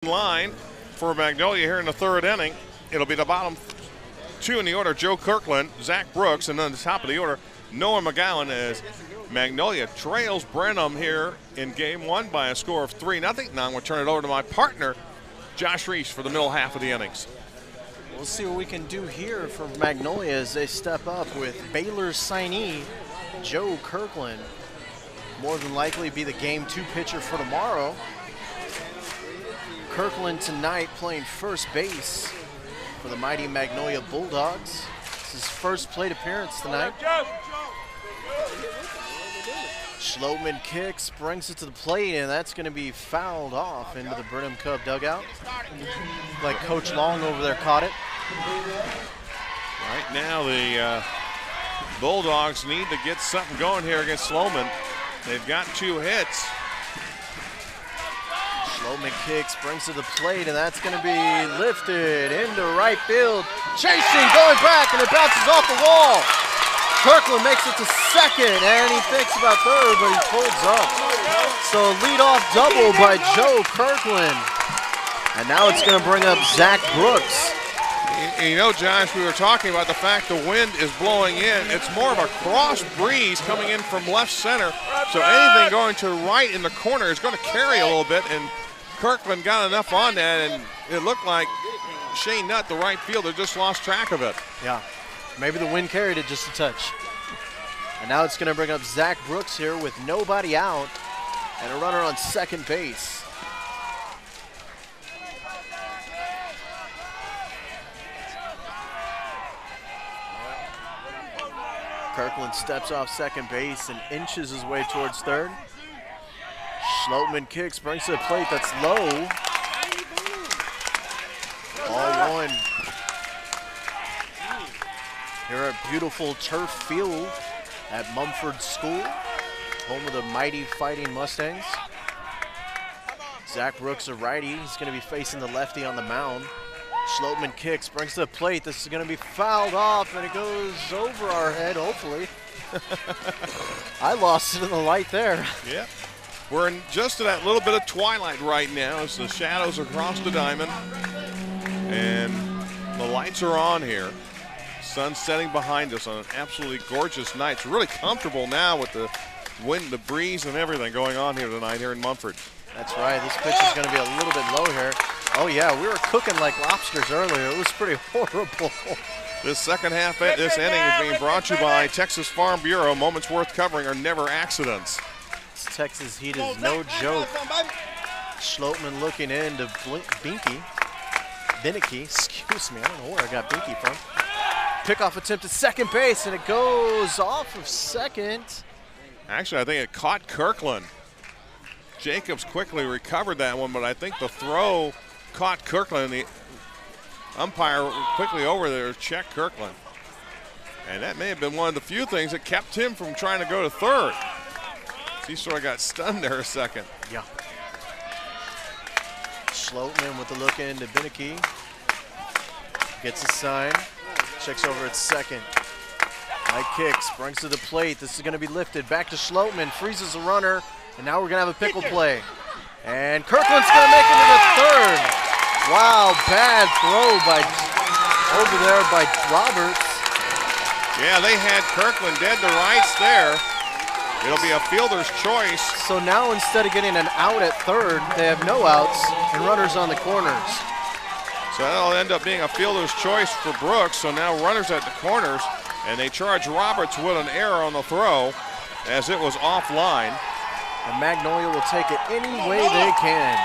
Line for Magnolia here in the third inning. It'll be the bottom two in the order, Joe Kirkland, Zach Brooks, and then the top of the order, Noah McGowan, as Magnolia trails Brenham here in game one by a score of 3-0. Now I'm going to turn it over to my partner, Josh Reese, for the middle half of the innings. We'll see what we can do here for Magnolia as they step up with Baylor's signee, Joe Kirkland. More than likely be the game 2 pitcher for tomorrow. Kirkland tonight playing first base for the mighty Magnolia Bulldogs. This is his first plate appearance tonight. Schlottman kicks, brings it to the plate, and that's going to be fouled off into the Brenham Cub dugout. Like Coach Long over there caught it. Right now the Bulldogs need to get something going here against Schlottman. They've got 2 hits. Schlottman kicks, brings to the plate, and that's going to be lifted into right field. Chasing, going back, and it bounces off the wall. Kirkland makes it to second, and he thinks about third, but he pulls up. So leadoff double by Joe Kirkland. And now it's going to bring up Zach Brooks. You know, Josh, we were talking about the fact the wind is blowing in. It's more of a cross breeze coming in from left center. So anything going to right in the corner is going to carry a little bit, and Kirkland got enough on that, and it looked like Shane Nutt, the right fielder, just lost track of it. Yeah, maybe the wind carried it just a touch. And now it's going to bring up Zach Brooks here with nobody out and a runner on second base. Kirkland steps off second base and inches his way towards third. Schlottman kicks, brings to the plate, that's low. Ball one. Here at beautiful turf field at Mumford School, home of the mighty Fighting Mustangs. Zach Brooks, a righty, he's going to be facing the lefty on the mound. Schlottman kicks, brings to the plate. This is going to be fouled off, and it goes over our head, hopefully. I lost it in the light there. Yeah. We're in just that little bit of twilight right now as the shadows are across the diamond. And the lights are on here. Sun setting behind us on an absolutely gorgeous night. It's really comfortable now with the wind, the breeze, and everything going on here tonight here in Mumford. That's right. This pitch is going to be a little bit low here. Oh, yeah, we were cooking like lobsters earlier. It was pretty horrible. This second half, this inning is being brought to you by Texas Farm Bureau. Moments worth covering are never accidents. This Texas heat is no joke. Schlottman looking in to Binky, excuse me. I don't know where I got Binky from. Pickoff attempt at second base, and it goes off of second. Actually, I think it caught Kirkland. Jacobs quickly recovered that one, but I think the throw caught Kirkland. The umpire quickly over there checked Kirkland. And that may have been one of the few things that kept him from trying to go to third. He sort of got stunned there a second. Yeah. Schlottman with the look into Binky. Gets a sign. Checks over at second. High kicks, brings to the plate. This is going to be lifted. Back to Schlottman, freezes a runner. And now we're going to have a pickle play. And Kirkland's going to make it to the third. Wow, bad throw over there by Roberts. Yeah, they had Kirkland dead to rights there. It'll be a fielder's choice. So now instead of getting an out at third, they have no outs and runners on the corners. So that'll end up being a fielder's choice for Brooks. So now runners at the corners, and they charge Roberts with an error on the throw as it was offline. And Magnolia will take it any way they can.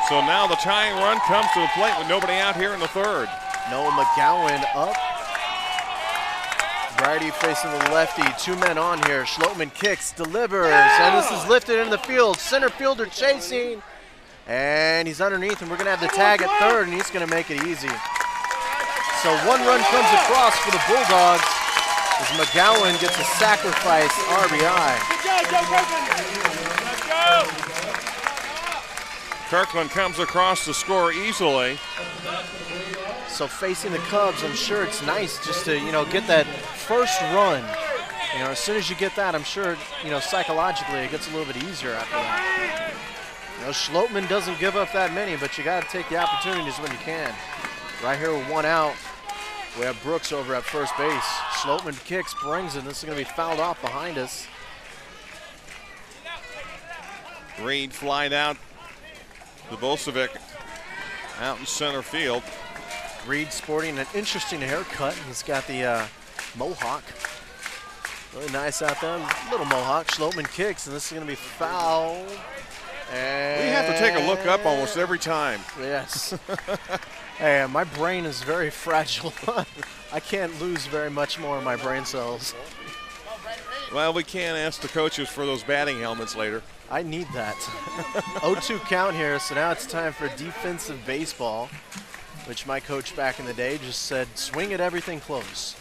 So now the tying run comes to the plate with nobody out here in the third. Noah McGowan up. Righty facing the lefty. 2 men on here. Schlottman kicks, delivers, and this is lifted into the field. Center fielder chasing, and he's underneath, and we're going to have the tag at third, and he's going to make it easy. So 1 run comes across for the Bulldogs as McGowan gets a sacrifice RBI. Kirkland comes across to score easily. So facing the Cubs, I'm sure it's nice just to, get that first run. As soon as you get that, I'm sure, psychologically it gets a little bit easier after that. You know, Schloteman doesn't give up that many, but you got to take the opportunities when you can. Right here with 1 out, we have Brooks over at first base. Schloteman kicks, brings it. This is going to be fouled off behind us. Reed flied out to Bolsevic out in center field. Reed sporting an interesting haircut. He's got the mohawk. Really nice out there. Little mohawk. Schloteman kicks, and this is going to be fouled. And we have to take a look up almost every time. Yes. Hey, my brain is very fragile. I can't lose very much more of my brain cells. Well, we can't ask the coaches for those batting helmets later. I need that. 0-2 count here, so now it's time for defensive baseball, which my coach back in the day just said, swing at everything close.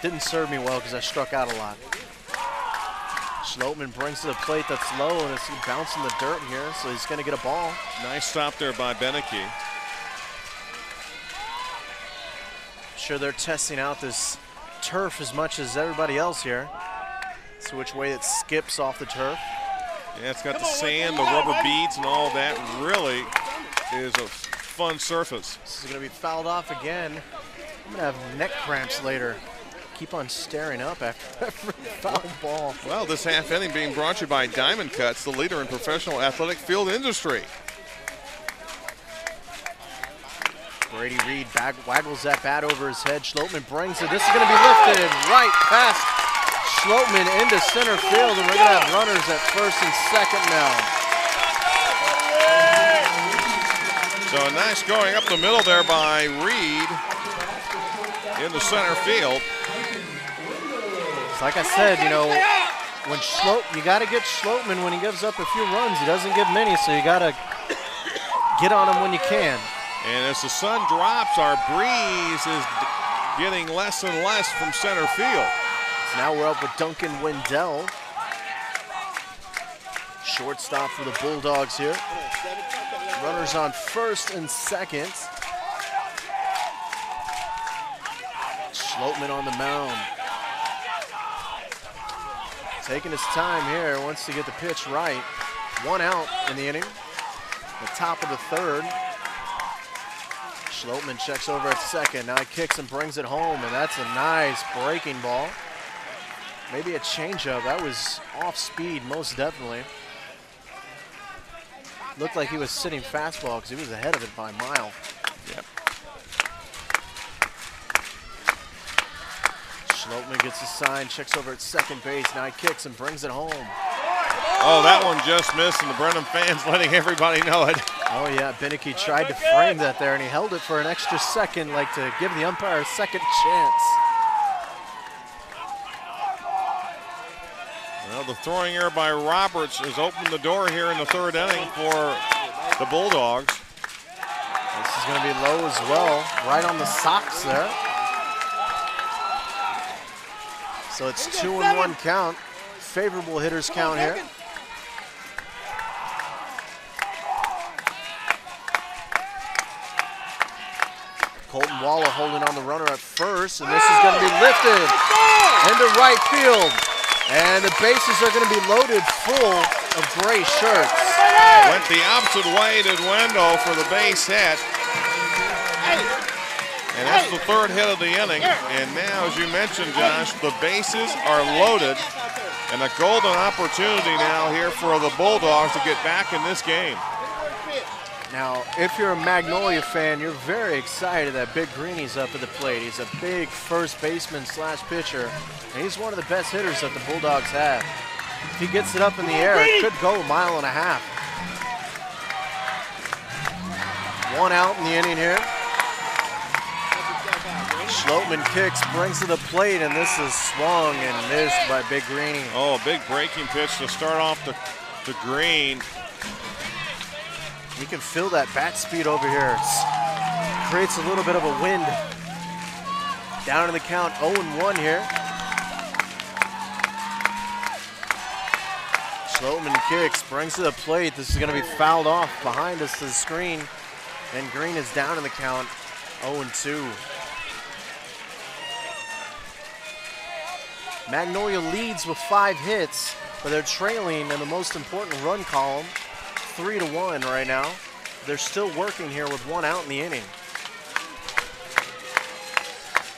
Didn't serve me well because I struck out a lot. Schloteman brings to the plate that's low, and it's bouncing the dirt here, so he's going to get a ball. Nice stop there by Beneke. Sure, they're testing out this turf as much as everybody else here. See which way it skips off the turf. Yeah, it's got the sand, the rubber beads, and all that. Really is a fun surface. This is going to be fouled off again. I'm going to have neck cramps later. Keep on staring up after every foul ball. Well, this half inning being brought to you by Diamond Cuts, the leader in professional athletic field industry. Brady Reed waggles that bat over his head. Schloteman brings it. This is going to be lifted right past Schloteman into center field, and we're going to have runners at first and second now. So a nice going up the middle there by Reed into center field. Like I said, you know, when you got to get Schloteman when he gives up a few runs. He doesn't give many, so you got to get on him when you can. And as the sun drops, our breeze is getting less and less from center field. So now we're up with Duncan Wendell. Shortstop for the Bulldogs here. Runners on first and second. Schloteman on the mound. Taking his time here, wants to get the pitch right. 1 out in the inning. The top of the third. Schloteman checks over at second. Now he kicks and brings it home, and that's a nice breaking ball. Maybe a changeup. That was off speed, most definitely. Looked like he was sitting fastball because he was ahead of it by a mile. Yep. Schloteman gets a sign, checks over at second base. Now he kicks and brings it home. Oh, that one just missed, and the Brenham fans letting everybody know it. Oh yeah, Beneke tried to frame that there, and he held it for an extra second, like to give the umpire a second chance. Well, the throwing error by Roberts has opened the door here in the third inning for the Bulldogs. This is going to be low as well, right on the socks there. So it's 2-1 count. Favorable hitters count here. Colton Waller holding on the runner at first, and this is going to be lifted into right field. And the bases are going to be loaded full of gray shirts. Went the opposite way to Duendo for the base hit. And that's the third hit of the inning. And now, as you mentioned, Josh, the bases are loaded. And a golden opportunity now here for the Bulldogs to get back in this game. Now, if you're a Magnolia fan, you're very excited that Big Greeny's up at the plate. He's a big first baseman / pitcher, and he's one of the best hitters that the Bulldogs have. If he gets it up in the air, it could go 1.5 miles. 1 out in the inning here. Schloteman kicks, brings to the plate, and this is swung and missed by Big Greeny. Oh, a big breaking pitch to start off the Green. You can feel that bat speed over here. It creates a little bit of a wind. Down in the count, 0-1 here. Schloteman kicks, brings to the plate. This is going to be fouled off behind us to the screen. And Green is down in the count, 0-2. Magnolia leads with 5 hits, but they're trailing in the most important run column. 3-1 right now. They're still working here with 1 out in the inning.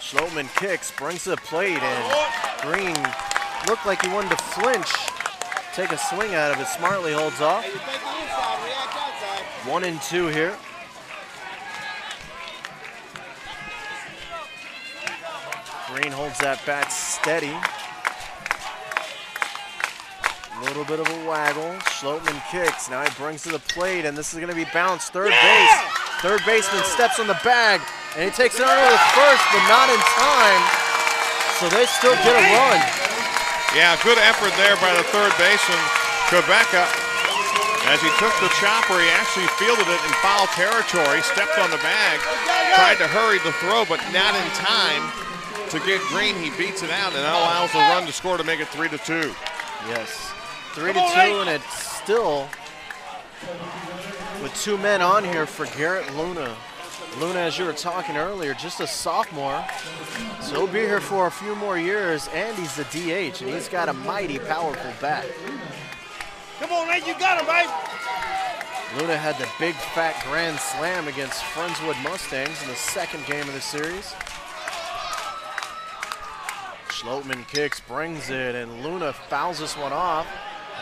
Schloteman kicks, brings to the plate, and Green looked like he wanted to flinch, take a swing out of it. Smartly holds off. 1-2 here. Green holds that bat steady. A little bit of a waggle. Schloteman kicks. Now he brings to the plate, and this is going to be bounced. Third base. Third baseman steps on the bag, and he takes it under the first, but not in time. So they still get a run. Yeah, good effort there by the third baseman, Quebeca. As he took the chopper, he actually fielded it in foul territory, stepped on the bag, tried to hurry the throw, but not in time to get Green. He beats it out, and that allows the run to score to make it 3-2. Yes, 3-2, and it's still with 2 men on here for Garrett Luna. Luna, as you were talking earlier, just a sophomore, so he'll be here for a few more years, and he's the DH, and he's got a mighty powerful bat. Come on, Nate, you got him, baby. Luna had the big fat grand slam against Friendswood Mustangs in the 2nd game of the series. Schloteman kicks, brings it, and Luna fouls this one off.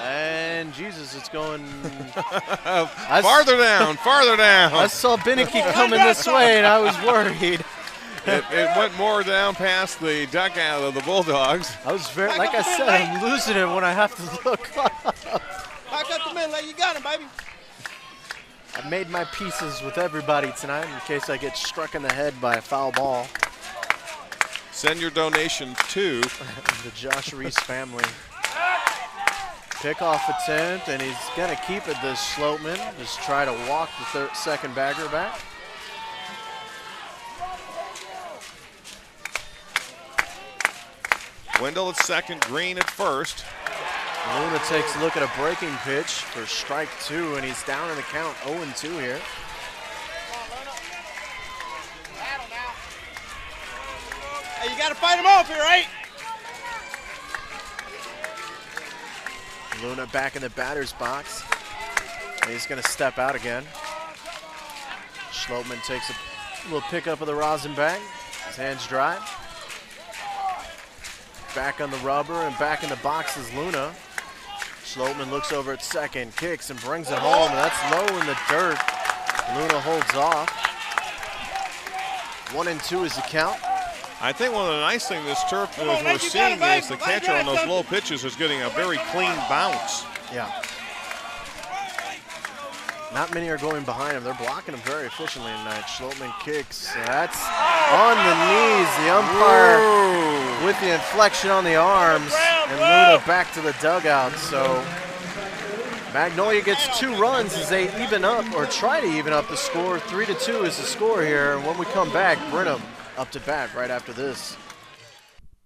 And Jesus, it's going farther down, farther down. I saw Beneke coming this way, and I was worried. It went more down past the dugout of the Bulldogs. I was very, like I said, I'm losing it when I have to look up. Back up the middle, you got him, baby. I made my pieces with everybody tonight in case I get struck in the head by a foul ball. Send your donation to the Josh Reese family. Pickoff attempt, and he's going to keep it, this Schloteman. Just try to walk the 2nd bagger back. Wendell at 2nd, Green at 1st. Luna takes a look at a breaking pitch for strike 2, and he's down in the count 0-2 here. Hey, you got to fight him off here, right? Luna back in the batter's box. He's going to step out again. Schloteman takes a little pickup of the rosin bag. His hands dry. Back on the rubber and back in the box is Luna. Schloteman looks over at 2nd, kicks and brings it home. And that's low in the dirt. Luna holds off. 1-2 is the count. I think one of the nice things this turf we're seeing is the catcher on those low pitches is getting a very clean bounce. Yeah. Not many are going behind him. They're blocking him very efficiently tonight. Schloteman kicks. That's on the knees. The umpire with the inflection on the arms. And Luna back to the dugout. So Magnolia gets 2 runs as they even up, or try to even up the score. 3-2 is the score here. And when we come back, Brenham up to bat right after this.